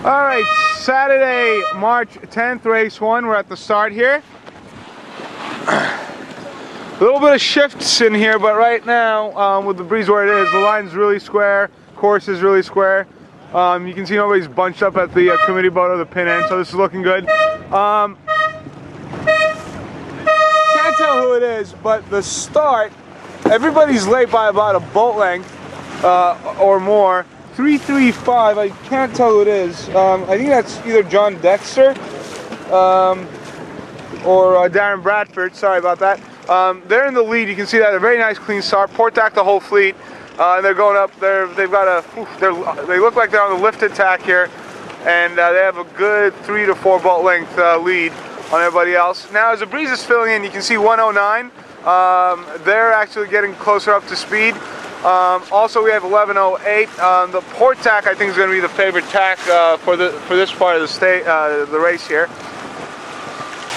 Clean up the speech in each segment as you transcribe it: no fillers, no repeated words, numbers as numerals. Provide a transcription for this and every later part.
All right, Saturday, March 10th, race 1. We're at the start here. A little bit of shifts in here, but right now, with the breeze where it is, the line's really square, course is really square. You can see nobody's bunched up at the committee boat or the pin end, so this is looking good. Can't tell who it is, but the start, everybody's late by about a boat length or more. 335, I can't tell who it is. I think that's either John Dexter or Darren Bradford, sorry about that. They're in the lead. You can see that, a very nice clean start. Port tack the whole fleet, and they're going up. They've got they look like they're on the lifted tack here, and they have a good 3 to 4 boat length lead on everybody else. Now as the breeze is filling in, you can see 109. They're actually getting closer up to speed. Also we have 1108. The port tack I think is going to be the favorite tack for this part of the race here.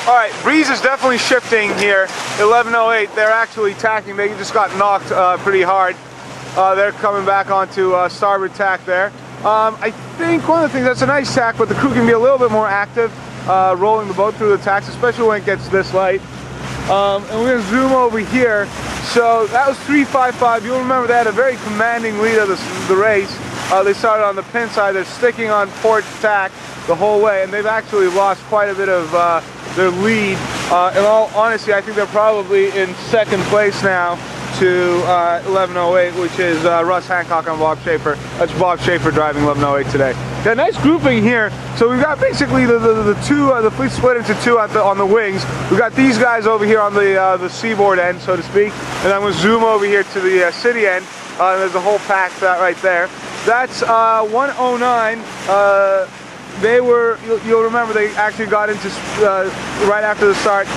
All right, breeze is definitely shifting here. 1108, they're actually tacking. They just got knocked pretty hard. They're coming back onto starboard tack there. I think one of the things, that's a nice tack, but the crew can be a little bit more active rolling the boat through the tacks, especially when it gets this light. And we're going to zoom over here. So that was 355. You'll remember they had a very commanding lead of the race. They started on the pin side. They're sticking on port tack the whole way, and they've actually lost quite a bit of their lead. In all honesty, I think they're probably in second place now to 1108, which is Russ Hancock and Bob Schaefer. That's Bob Schaefer driving 1108 today. Got a nice grouping here. So we've got basically the fleet split into two on the wings. We've got these guys over here on the seaboard end, so to speak, and I'm going to zoom over here to the city end. And there's a whole pack right there. That's 109. You'll remember they actually got into right after the start.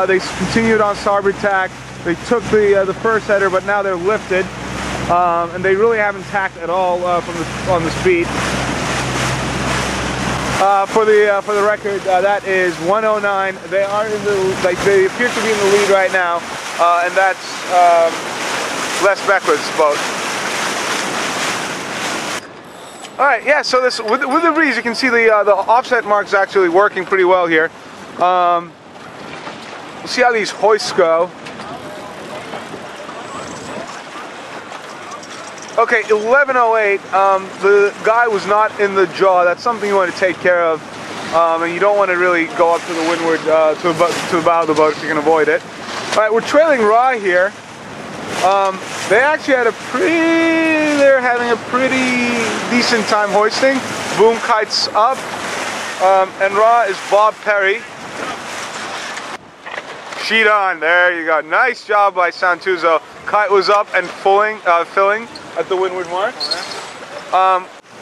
They continued on starboard tack. They took the first header, but now they're lifted, and they really haven't tacked at all on the speed. For the record, that is 109. They are they appear to be in the lead right now, and that's Les Beckwith's boat. All right, yeah. So this with the breeze, you can see the offset marks actually working pretty well here. We'll see how these hoists go. Okay, 1108. The guy was not in the jaw. That's something you want to take care of, and you don't want to really go up to the windward to the bow of the boat if you can avoid it. All right, we're trailing Ra here. They actually had they're having a pretty decent time hoisting. Boom kites up, and Ra is Bob Perry. Sheet on, there you go. Nice job by Santuzo. Kite was up and filling at the windward mark.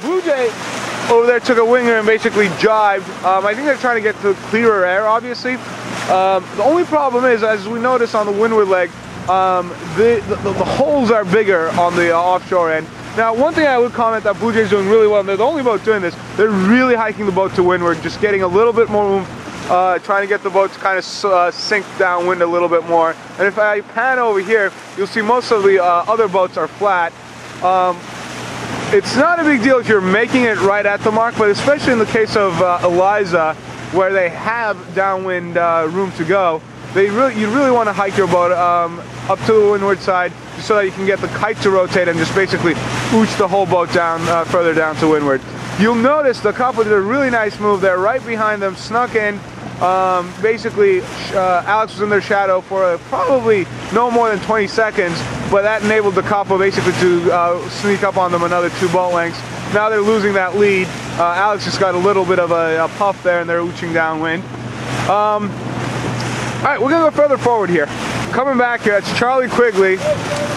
Blue Jay over there took a winger and basically jibed. I think they're trying to get to clearer air, obviously. The only problem is, as we notice on the windward leg, the holes are bigger on the offshore end. Now, one thing I would comment that Blue Jay's doing really well, and they're the only boat doing this, they're really hiking the boat to windward, just getting a little bit more room, trying to get the boat to kind of sink downwind a little bit more. And if I pan over here, you'll see most of the other boats are flat. It's not a big deal if you're making it right at the mark, but especially in the case of Eliza, where they have downwind room to go, you really want to hike your boat up to the windward side so that you can get the kite to rotate and just basically ooch the whole boat down further down to windward. You'll notice the couple did a really nice move there, right behind them, snuck in. Basically, Alex was in their shadow for probably no more than 20 seconds, but that enabled the couple basically to sneak up on them another 2 boat lengths. Now they're losing that lead. Alex just got a little bit of a puff there, and they're ooching downwind. All right, we're gonna go further forward here. Coming back here, it's Charlie Quigley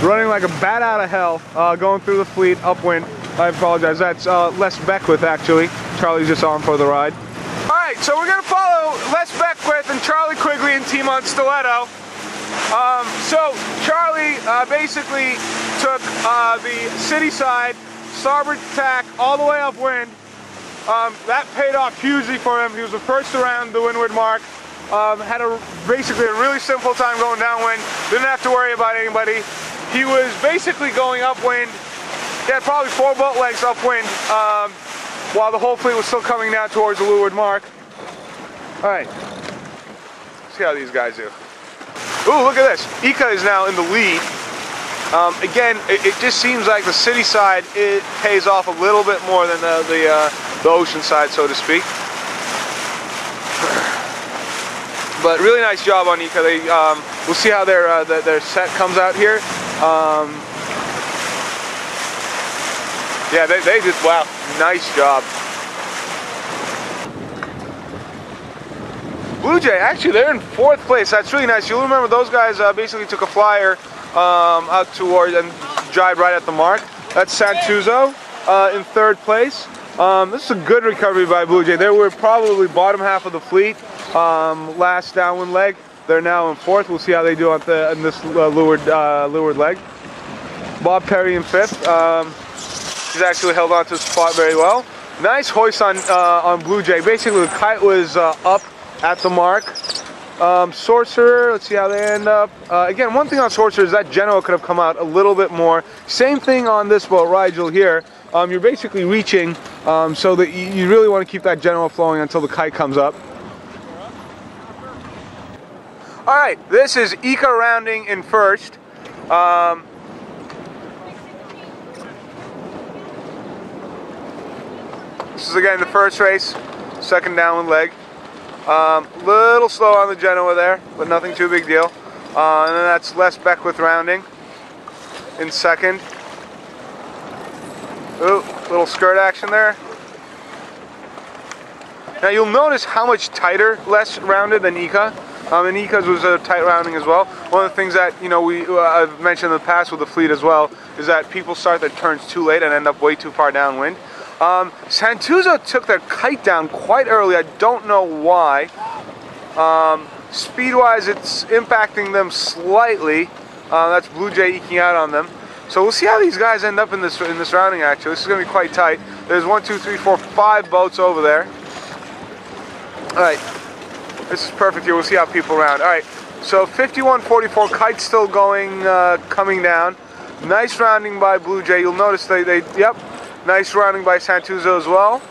running like a bat out of hell, going through the fleet upwind. I apologize, that's Les Beckwith actually. Charlie's just on for the ride. All right, so we're gonna follow Les Beckwith and Charlie Quigley in Team on Stiletto. So Charlie basically took the city side, starboard tack all the way upwind. That paid off hugely for him. He was the first around the windward mark. Had basically a really simple time going downwind. Didn't have to worry about anybody. He was basically going upwind. He had probably 4 boat lengths upwind while the whole fleet was still coming down towards the leeward mark. All right, see how these guys do. Ooh, look at this. Ika is now in the lead. Again, it just seems like the city side, it pays off a little bit more than the ocean side, so to speak. But really nice job on Ika. They, we'll see how their set comes out here. Yeah, they did, wow, nice job. Blue Jay, actually, they're in 4th place. That's really nice. You'll remember those guys basically took a flyer out toward and jibed right at the mark. That's Santuzo in 3rd place. This is a good recovery by Blue Jay. They were probably bottom half of the fleet last downwind leg. They're now in 4th. We'll see how they do on in this leeward leg. Bob Perry in 5th. He's actually held on to his spot very well. Nice hoist on Blue Jay. Basically, the kite was up at the mark. Sorcerer, let's see how they end up. Again, one thing on Sorcerer is that general could have come out a little bit more. Same thing on this boat, Rigel, here. You're basically reaching so that you really want to keep that general flowing until the kite comes up. All right, this is Ika rounding in 1st. This is again the 1st race, 2nd downwind leg. Little slow on the Genoa there, but nothing too big deal. And then that's Les Beckwith rounding in 2nd. Ooh, little skirt action there. Now you'll notice how much tighter Les rounded than Ika. And Ika's was a tight rounding as well. One of the things that I've mentioned in the past with the fleet as well is that people start their turns too late and end up way too far downwind. Santuzo took their kite down quite early. I don't know why. Speed-wise, it's impacting them slightly. That's Blue Jay eking out on them. So we'll see how these guys end up in this rounding. Actually, this is going to be quite tight. There's 1, 2, 3, 4, 5 boats over there. All right, this is perfect here. We'll see how people round. All right, so 51.44, kite still going, coming down. Nice rounding by Blue Jay. You'll notice yep. Nice rounding by Santuzo as well.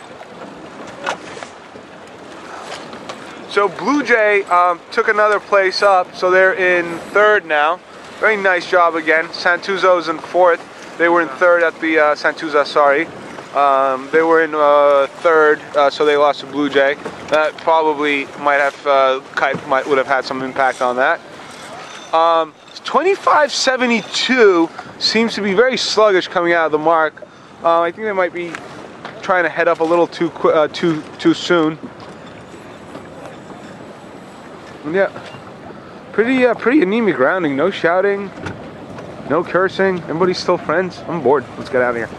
So Blue Jay took another place up, so they're in 3rd now. Very nice job again. Santuzo's in 4th. They were in 3rd at the Santuza, sorry. They were in 3rd, so they lost to Blue Jay. That probably might have, kite would have had some impact on that. 25.72 seems to be very sluggish coming out of the mark. I think they might be trying to head up a little too soon. And yeah, pretty anemic rounding. No shouting, no cursing. Everybody's still friends. I'm bored. Let's get out of here.